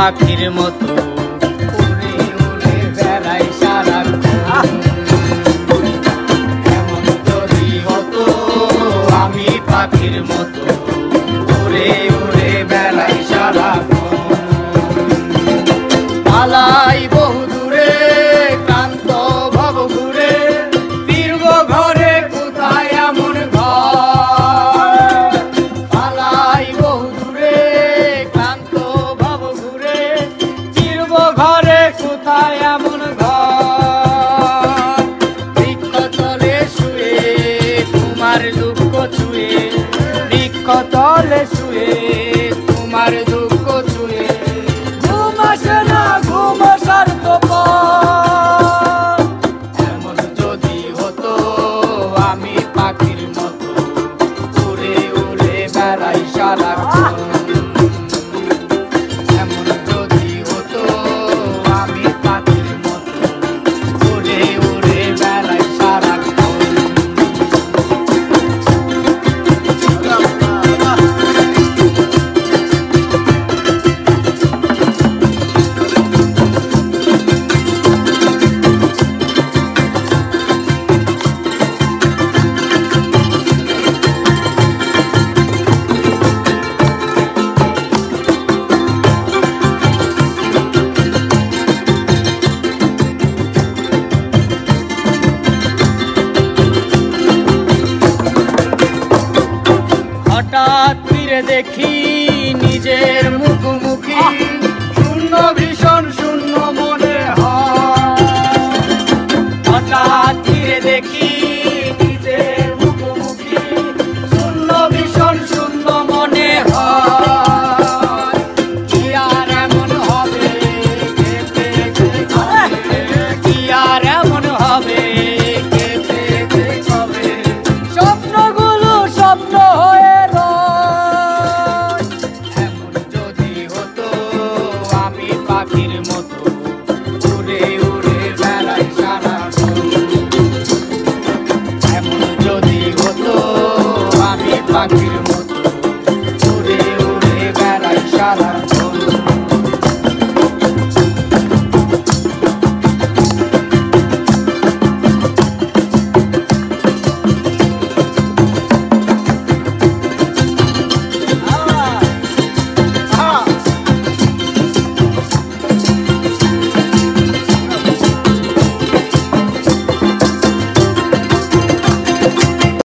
পাখির মতো উড়ে উড়ে বেড়াই সারাক্ষণ। এমন যদি হতো আমি পাখির মতো উড়ে উড়ে বেড়াই সারাক্ষণ। পালাই বহু দূরে ক্লান্ত ভব ঘুরে ফিরব ঘরে কোথায় এমন ঘর। পালাই বহু দূরে ক্লান্ত ভব ঘুরে ফিরব ঘরে কোথায় এমন ঘর। বৃক্ষতলে শুয়ে তোমার দুঃখ ছুঁয়ে, বৃক্ষতলে শুয়ে তোমার দুঃখ ছুঁয়ে ঘুম আসে না, ঘুম আসার তো পর। এমন যদি হতো আমি পাখির মতো উড়ে উড়ে বেড়াই সারাক্ষণ। এমন যদি হতো আমি পাখির মতো উড়ে উড়ে বেড়াই সারাক্ষণ। হঠাৎ ফিরে দেখি